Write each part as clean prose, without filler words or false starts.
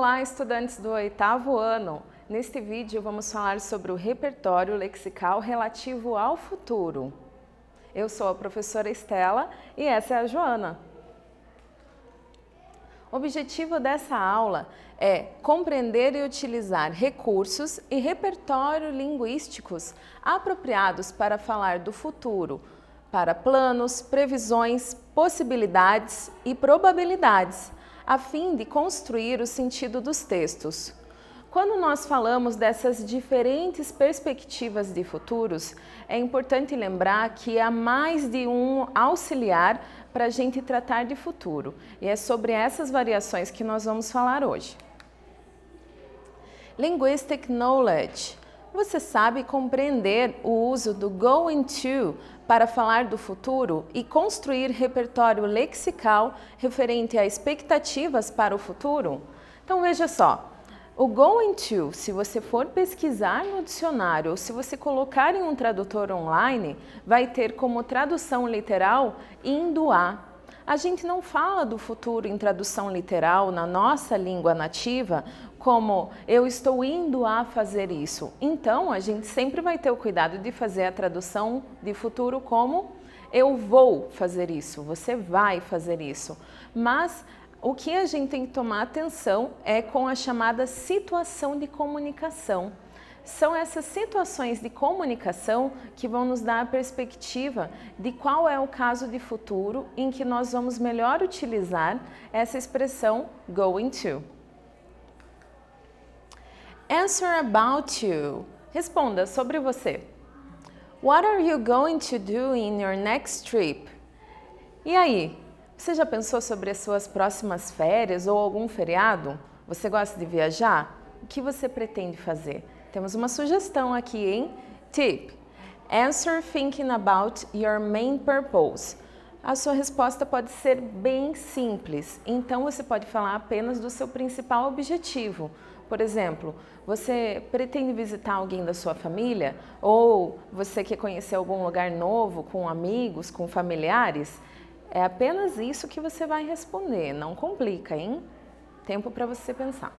Olá, estudantes do 8º ano! Neste vídeo vamos falar sobre o repertório lexical relativo ao futuro. Eu sou a professora Estela e essa é a Joana. O objetivo dessa aula é compreender e utilizar recursos e repertório linguísticos apropriados para falar do futuro, para planos, previsões, possibilidades e probabilidades, a fim de construir o sentido dos textos. Quando nós falamos dessas diferentes perspectivas de futuros, é importante lembrar que há mais de um auxiliar para a gente tratar de futuro. E é sobre essas variações que nós vamos falar hoje. Linguistic Knowledge. Você sabe compreender o uso do going to para falar do futuro e construir repertório lexical referente a expectativas para o futuro? Então veja só, o going to, se você for pesquisar no dicionário ou se você colocar em um tradutor online, vai ter como tradução literal indo a. A gente não fala do futuro em tradução literal na nossa língua nativa como eu estou indo a fazer isso. Então, a gente sempre vai ter o cuidado de fazer a tradução de futuro como eu vou fazer isso, você vai fazer isso. Mas o que a gente tem que tomar atenção é com a chamada situação de comunicação. São essas situações de comunicação que vão nos dar a perspectiva de qual é o caso de futuro em que nós vamos melhor utilizar essa expressão going to. Answer about you. Responda sobre você. What are you going to do in your next trip? E aí, você já pensou sobre as suas próximas férias ou algum feriado? Você gosta de viajar? O que você pretende fazer? Temos uma sugestão aqui, hein? Tip. Answer thinking about your main purpose. A sua resposta pode ser bem simples, então você pode falar apenas do seu principal objetivo. Por exemplo, você pretende visitar alguém da sua família? Ou você quer conhecer algum lugar novo com amigos, com familiares? É apenas isso que você vai responder, não complica, hein? Tempo para você pensar.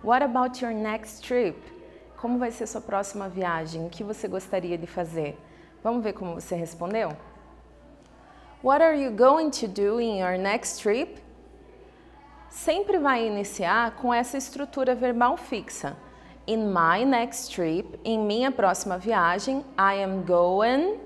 What about your next trip? Como vai ser sua próxima viagem? O que você gostaria de fazer? Vamos ver como você respondeu? What are you going to do in your next trip? Sempre vai iniciar com essa estrutura verbal fixa. In my next trip, em minha próxima viagem, I am going.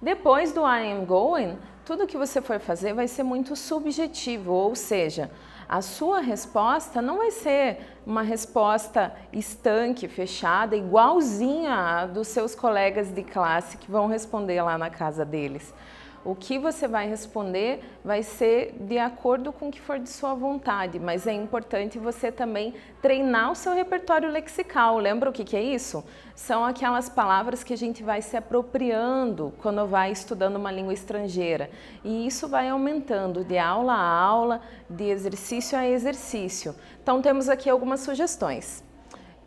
Depois do I am going, tudo que você for fazer vai ser muito subjetivo, ou seja, a sua resposta não vai ser uma resposta estanque, fechada, igualzinha à dos seus colegas de classe que vão responder lá na casa deles. O que você vai responder vai ser de acordo com o que for de sua vontade, mas é importante você também treinar o seu repertório lexical. Lembra o que é isso? São aquelas palavras que a gente vai se apropriando quando vai estudando uma língua estrangeira. E isso vai aumentando de aula a aula, de exercício a exercício. Então temos aqui algumas sugestões.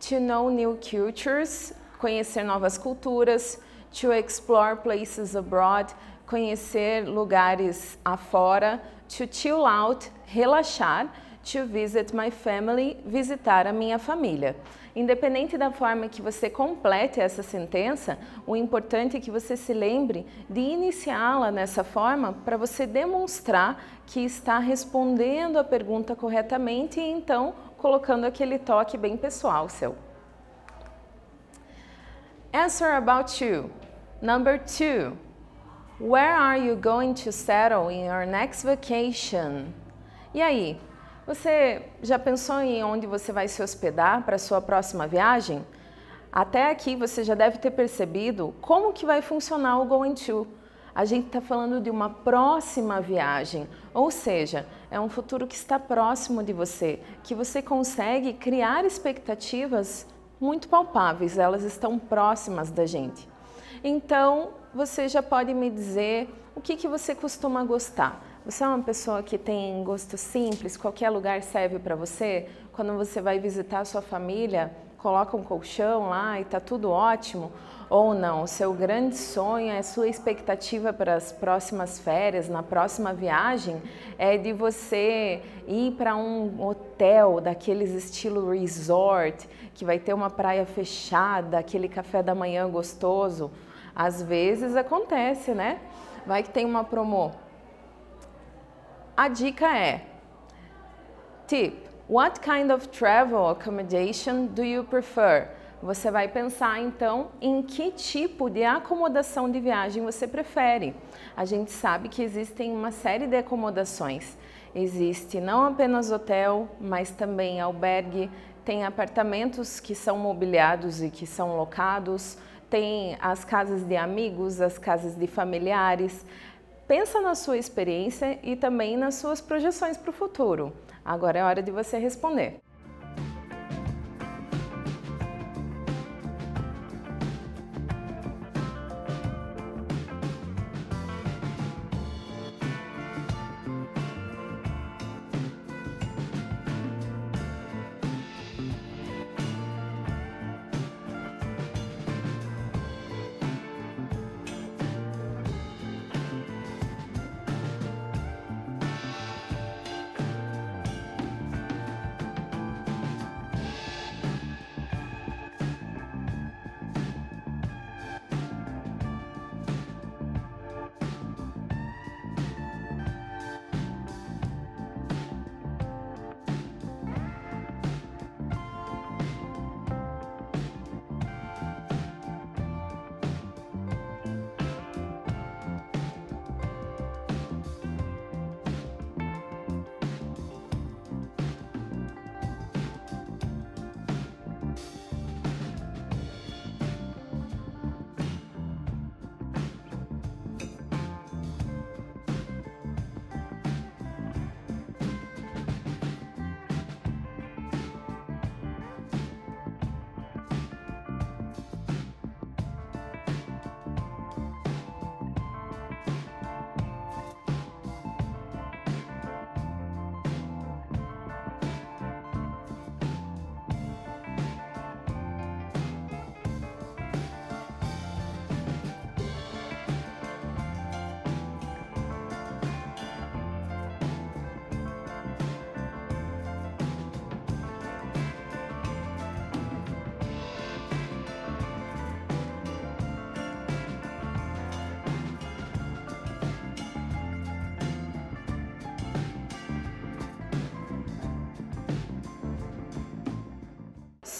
To know new cultures, conhecer novas culturas. To explore places abroad, conhecer lugares afora. To chill out, relaxar. to visit my family, visitar a minha família. Independente da forma que você complete essa sentença, o importante é que você se lembre de iniciá-la nessa forma para você demonstrar que está respondendo a pergunta corretamente e então colocando aquele toque bem pessoal seu. Answer about you. Number 2. Where are you going to settle in your next vacation? E aí, você já pensou em onde você vai se hospedar para a sua próxima viagem? Até aqui você já deve ter percebido como que vai funcionar o going to. A gente está falando de uma próxima viagem, ou seja, é um futuro que está próximo de você, que você consegue criar expectativas muito palpáveis, elas estão próximas da gente. Então, você já pode me dizer o que você costuma gostar. Você é uma pessoa que tem gosto simples, qualquer lugar serve para você? Quando você vai visitar a sua família, coloca um colchão lá e tá tudo ótimo? Ou não, o seu grande sonho, a sua expectativa para as próximas férias, na próxima viagem, é de você ir para um hotel daqueles estilo resort, que vai ter uma praia fechada, aquele café da manhã gostoso. Às vezes acontece, né? Vai que tem uma promo. A dica é: tip, what kind of travel accommodation do you prefer? Você vai pensar então em que tipo de acomodação de viagem você prefere. A gente sabe que existem uma série de acomodações. Existe não apenas hotel, mas também albergue, tem apartamentos que são mobiliados e que são locados, tem as casas de amigos, as casas de familiares. Pensa na sua experiência e também nas suas projeções para o futuro. Agora é hora de você responder.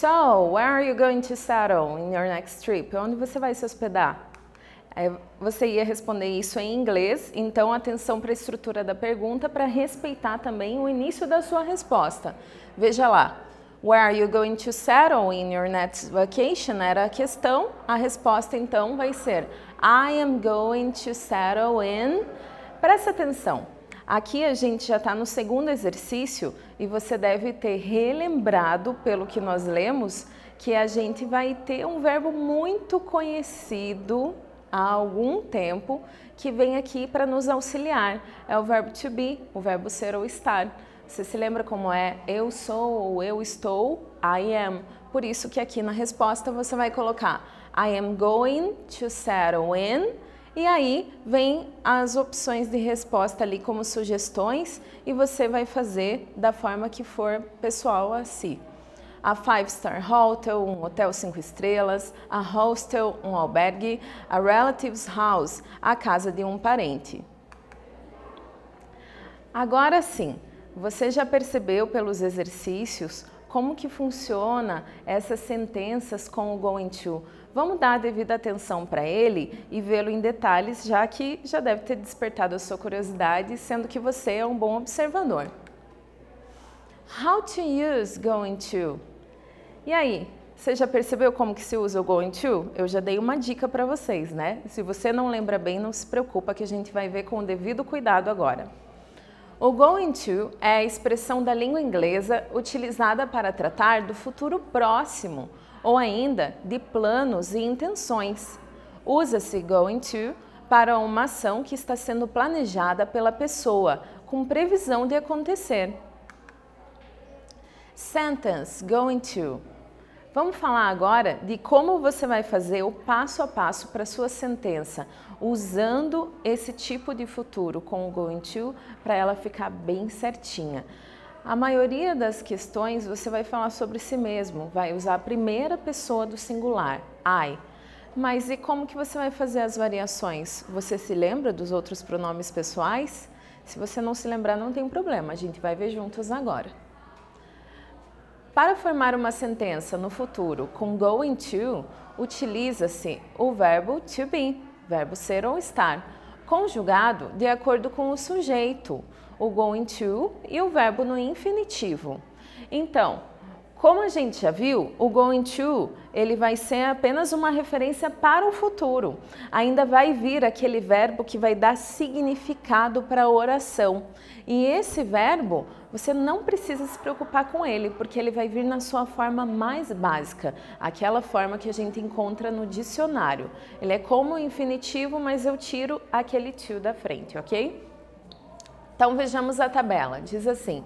So, where are you going to settle in your next trip? Onde você vai se hospedar? Você ia responder isso em inglês, então atenção para a estrutura da pergunta para respeitar também o início da sua resposta. Veja lá, where are you going to settle in your next vacation? Era a questão, a resposta então vai ser I am going to settle in... Presta atenção, aqui a gente já está no segundo exercício e você deve ter relembrado, pelo que nós lemos, que a gente vai ter um verbo muito conhecido há algum tempo que vem aqui para nos auxiliar. É o verbo to be, o verbo ser ou estar. Você se lembra como é eu sou ou eu estou? I am. Por isso que aqui na resposta você vai colocar I am going to settle in E aí vem as opções de resposta ali como sugestões e você vai fazer da forma que for pessoal a si. A 5-star hotel, um hotel 5 estrelas, a hostel, um albergue, a relative's house, a casa de um parente. Agora sim, você já percebeu pelos exercícios como que funciona essas sentenças com o going to? Vamos dar a devida atenção para ele e vê-lo em detalhes, já que já deve ter despertado a sua curiosidade, sendo que você é um bom observador. How to use going to? E aí, você já percebeu como que se usa o going to? Eu já dei uma dica para vocês, né? Se você não lembra bem, não se preocupa que a gente vai ver com o devido cuidado agora. O going to é a expressão da língua inglesa utilizada para tratar do futuro próximo ou ainda de planos e intenções. Usa-se going to para uma ação que está sendo planejada pela pessoa, com previsão de acontecer. Sentence going to. Vamos falar agora de como você vai fazer o passo a passo para a sua sentença, usando esse tipo de futuro com o going to para ela ficar bem certinha. A maioria das questões você vai falar sobre si mesmo, vai usar a primeira pessoa do singular, I. Mas e como que você vai fazer as variações? Você se lembra dos outros pronomes pessoais? Se você não se lembrar, não tem problema, a gente vai ver juntos agora. Para formar uma sentença no futuro com going to, utiliza-se o verbo to be, verbo ser ou estar, conjugado de acordo com o sujeito, o going to e o verbo no infinitivo. Então, como a gente já viu, o going to ele vai ser apenas uma referência para o futuro. Ainda vai vir aquele verbo que vai dar significado para a oração. E esse verbo, você não precisa se preocupar com ele, porque ele vai vir na sua forma mais básica, aquela forma que a gente encontra no dicionário. Ele é como o infinitivo, mas eu tiro aquele to da frente, ok? Então vejamos a tabela. Diz assim,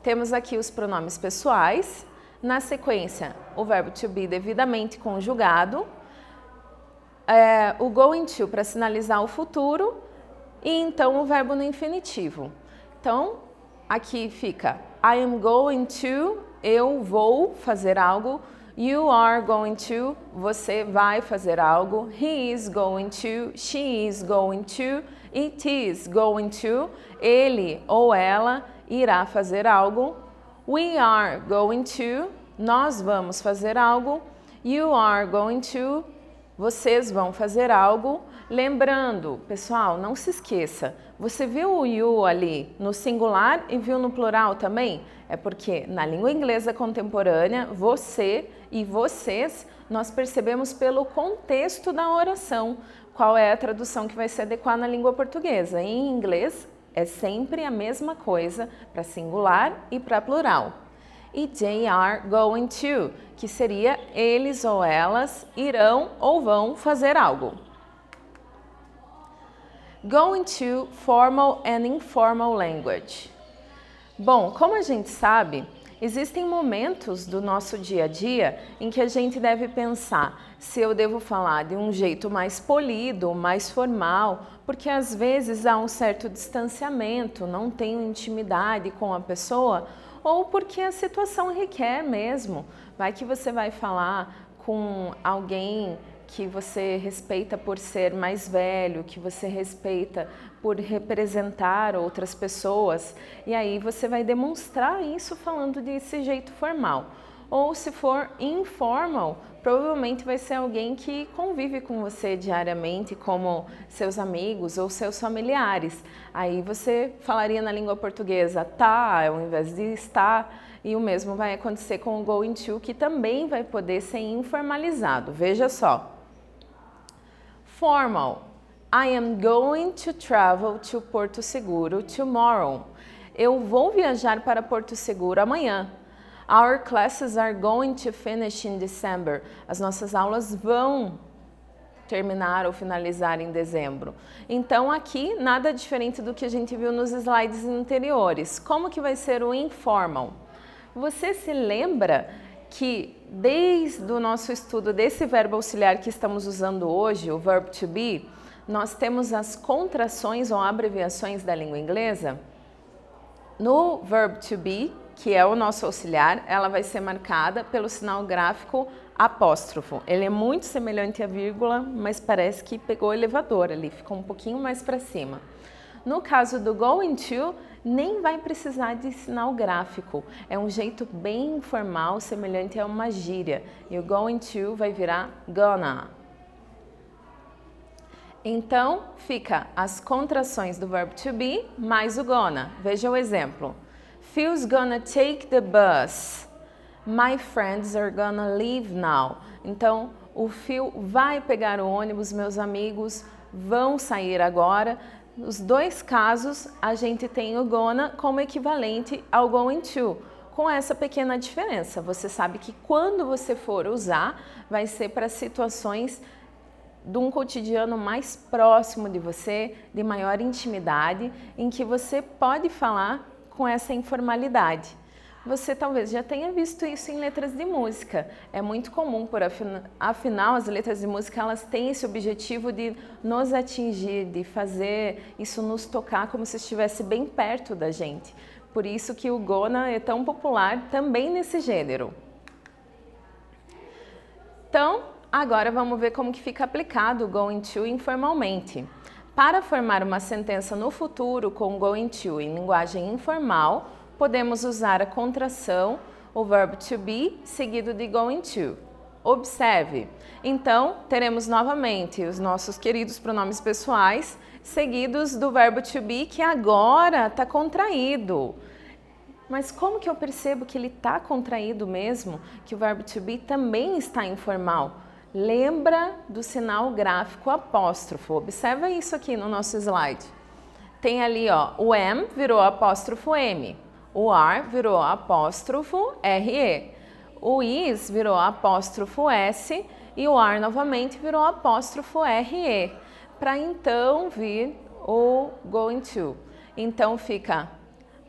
temos aqui os pronomes pessoais, na sequência o verbo to be devidamente conjugado, o going to para sinalizar o futuro e então o verbo no infinitivo. Então, aqui fica I am going to, eu vou fazer algo. You are going to, você vai fazer algo. He is going to, she is going to, it is going to, ele ou ela irá fazer algo. We are going to, nós vamos fazer algo. You are going to, vocês vão fazer algo. Lembrando, pessoal, não se esqueça, você viu o you ali no singular e viu no plural também? É porque na língua inglesa contemporânea, você e vocês, nós percebemos pelo contexto da oração qual é a tradução que vai se adequar na língua portuguesa. Em inglês é sempre a mesma coisa para singular e para plural. E they are going to, que seria eles ou elas irão ou vão fazer algo. Going to formal and informal language. Bom, como a gente sabe, existem momentos do nosso dia a dia em que a gente deve pensar se eu devo falar de um jeito mais polido, mais formal, porque às vezes há um certo distanciamento, não tenho intimidade com a pessoa, ou porque a situação requer mesmo. Vai que você vai falar com alguém que você respeita por ser mais velho, que você respeita por representar outras pessoas, e aí você vai demonstrar isso falando desse jeito formal. Ou se for informal, provavelmente vai ser alguém que convive com você diariamente, como seus amigos ou seus familiares. Aí você falaria na língua portuguesa tá ao invés de está, e o mesmo vai acontecer com o going to, que também vai poder ser informalizado. Veja só. Formal. I am going to travel to Porto Seguro tomorrow. Eu vou viajar para Porto Seguro amanhã. Our classes are going to finish in December. As nossas aulas vão terminar ou finalizar em dezembro. Então aqui nada diferente do que a gente viu nos slides anteriores. Como que vai ser o informal? Você se lembra que desde o nosso estudo desse verbo auxiliar que estamos usando hoje, o verb to be, nós temos as contrações ou abreviações da língua inglesa. No verb to be, que é o nosso auxiliar, ela vai ser marcada pelo sinal gráfico apóstrofo. Ele é muito semelhante à vírgula, mas parece que pegou o elevador ali, ficou um pouquinho mais para cima. No caso do going to, nem vai precisar de sinal gráfico. É um jeito bem informal, semelhante a uma gíria. E o going to vai virar gonna. Então, fica as contrações do verbo to be mais o gonna. Veja o exemplo. Phil's gonna take the bus. My friends are gonna leave now. Então, o Phil vai pegar o ônibus, meus amigos vão sair agora. Nos dois casos, a gente tem o gonna como equivalente ao going to, com essa pequena diferença. Você sabe que quando você for usar, vai ser para situações de um cotidiano mais próximo de você, de maior intimidade, em que você pode falar com essa informalidade. Você talvez já tenha visto isso em letras de música. É muito comum, afinal, as letras de música elas têm esse objetivo de nos atingir, de fazer isso nos tocar como se estivesse bem perto da gente. Por isso que o gonna é tão popular também nesse gênero. Então, agora vamos ver como que fica aplicado o going to informalmente. Para formar uma sentença no futuro com going to em linguagem informal, podemos usar a contração, o verbo to be, seguido de going to. Observe. Então, teremos novamente os nossos queridos pronomes pessoais, seguidos do verbo to be, que agora está contraído. Mas como que eu percebo que ele está contraído mesmo? Que o verbo to be também está informal? Lembra do sinal gráfico apóstrofo. Observa isso aqui no nosso slide. Tem ali, ó, o am virou apóstrofo M. O are virou apóstrofo RE, o is virou apóstrofo S e o are novamente virou apóstrofo RE, para então vir o going to. Então fica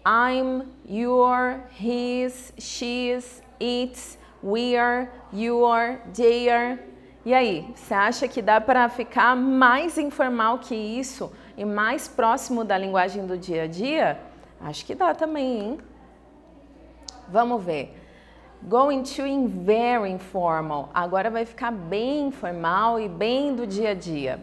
I'm, you're, his, she's, it's, we are, you are, they are. E aí, você acha que dá para ficar mais informal que isso e mais próximo da linguagem do dia a dia? Acho que dá também, hein? Vamos ver. Going to in very informal. Agora vai ficar bem informal e bem do dia a dia.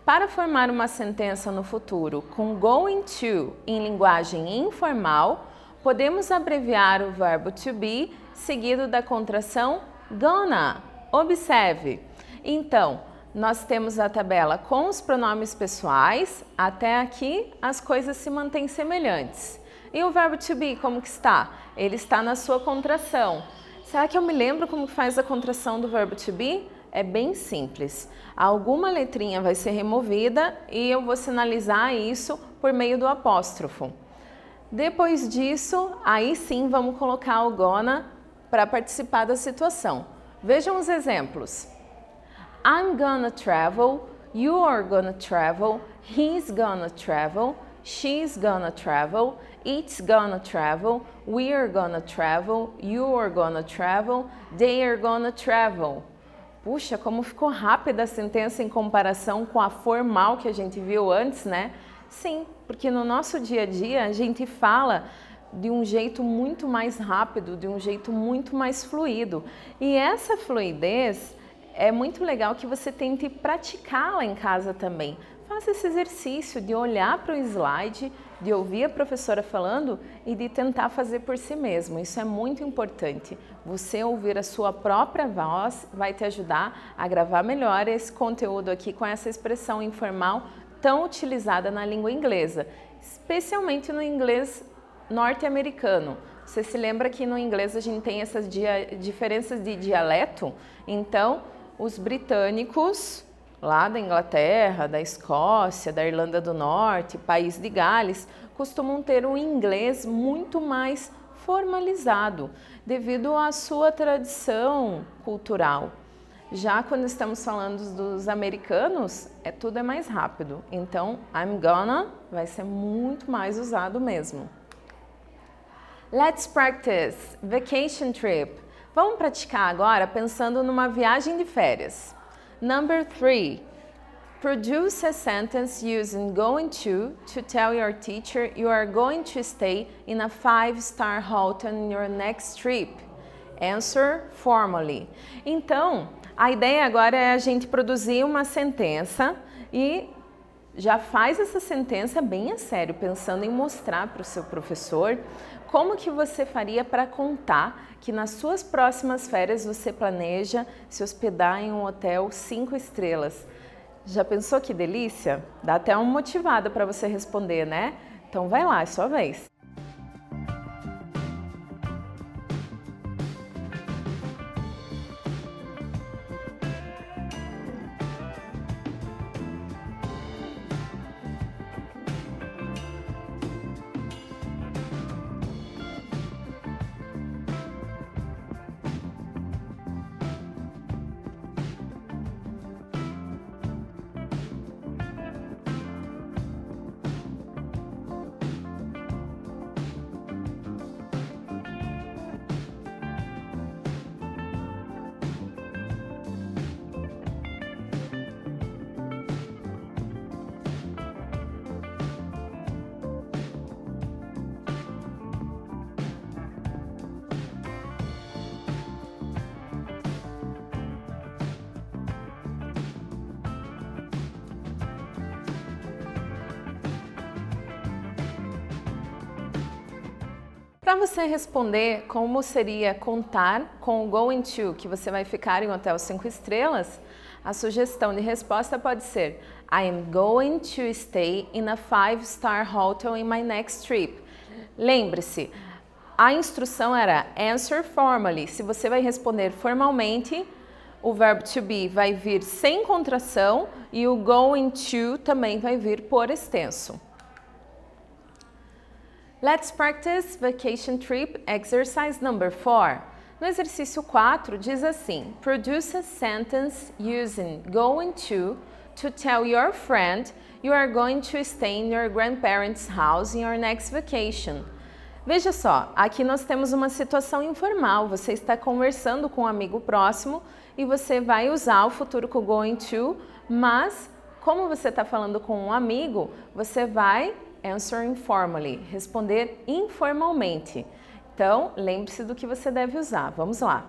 Para formar uma sentença no futuro com going to em linguagem informal, podemos abreviar o verbo to be seguido da contração gonna. Observe. Então, nós temos a tabela com os pronomes pessoais. Até aqui, as coisas se mantêm semelhantes. E o verbo to be, como que está? Ele está na sua contração. Será que eu me lembro como faz a contração do verbo to be? É bem simples. Alguma letrinha vai ser removida e eu vou sinalizar isso por meio do apóstrofo. Depois disso, aí sim vamos colocar o gonna para participar da situação. Vejam os exemplos. I'm gonna travel, you are gonna travel, he's gonna travel, she's gonna travel, it's gonna travel, we're gonna travel, you're gonna travel, they're gonna travel. Puxa, como ficou rápida a sentença em comparação com a formal que a gente viu antes, né? Sim, porque no nosso dia a dia a gente fala de um jeito muito mais rápido, de um jeito muito mais fluido. E essa fluidez é muito legal que você tente praticá-la em casa também. Faça esse exercício de olhar para o slide, de ouvir a professora falando e de tentar fazer por si mesmo. Isso é muito importante. Você ouvir a sua própria voz vai te ajudar a gravar melhor esse conteúdo aqui com essa expressão informal tão utilizada na língua inglesa, especialmente no inglês norte-americano. Você se lembra que no inglês a gente tem essas diferenças de dialeto? Então, os britânicos lá da Inglaterra, da Escócia, da Irlanda do Norte, País de Gales, costumam ter um inglês muito mais formalizado, devido à sua tradição cultural. Já quando estamos falando dos americanos, tudo é mais rápido. Então, I'm gonna vai ser muito mais usado mesmo. Let's practice vacation trip. Vamos praticar agora pensando numa viagem de férias. Number 3. Produce a sentence using going to tell your teacher you are going to stay in a 5-star hotel in your next trip. Answer formally. Então, a ideia agora é a gente produzir uma sentença e já faz essa sentença bem a sério, pensando em mostrar para o seu professor como que você faria para contar que nas suas próximas férias você planeja se hospedar em um hotel 5 estrelas. Já pensou que delícia? Dá até uma motivada para você responder, né? Então vai lá, é sua vez. Para você responder como seria contar com o going to, que você vai ficar em um hotel 5 estrelas, a sugestão de resposta pode ser I am going to stay in a 5-star hotel in my next trip. Lembre-se, a instrução era answer formally. Se você vai responder formalmente, o verbo to be vai vir sem contração e o going to também vai vir por extenso. Let's practice vacation trip exercise number 4. No exercício 4 diz assim: Produce a sentence using going to tell your friend you are going to stay in your grandparents' house in your next vacation. Veja só, aqui nós temos uma situação informal. Você está conversando com um amigo próximo e você vai usar o futuro com going to, mas como você está falando com um amigo, você vai answer informally, responder informalmente. Então, lembre-se do que você deve usar. Vamos lá.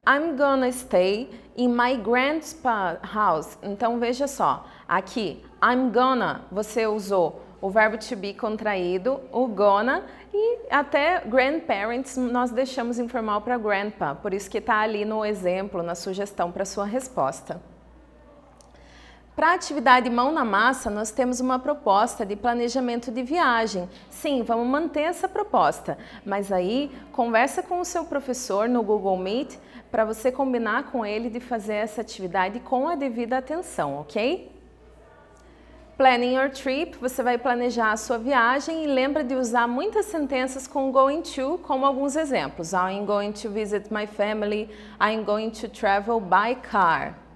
I'm gonna stay in my grandpa's house. Então veja só, aqui I'm gonna, você usou o verbo to be contraído, o gonna, e até grandparents nós deixamos informal para grandpa, por isso que está ali no exemplo, na sugestão para sua resposta. Para a atividade mão na massa, nós temos uma proposta de planejamento de viagem. Sim, vamos manter essa proposta, mas aí conversa com o seu professor no Google Meet para você combinar com ele de fazer essa atividade com a devida atenção, ok? Planning your trip, você vai planejar a sua viagem e lembra de usar muitas sentenças com going to, como alguns exemplos. I'm going to visit my family, I'm going to travel by car.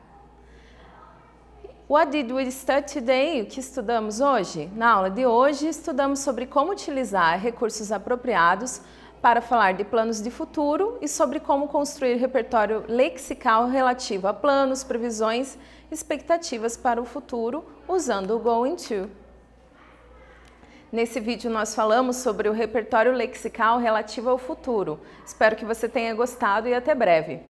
What did we study today? O que estudamos hoje? Na aula de hoje, estudamos sobre como utilizar recursos apropriados para falar de planos de futuro e sobre como construir repertório lexical relativo a planos, previsões, expectativas para o futuro usando o going to. Nesse vídeo nós falamos sobre o repertório lexical relativo ao futuro. Espero que você tenha gostado e até breve.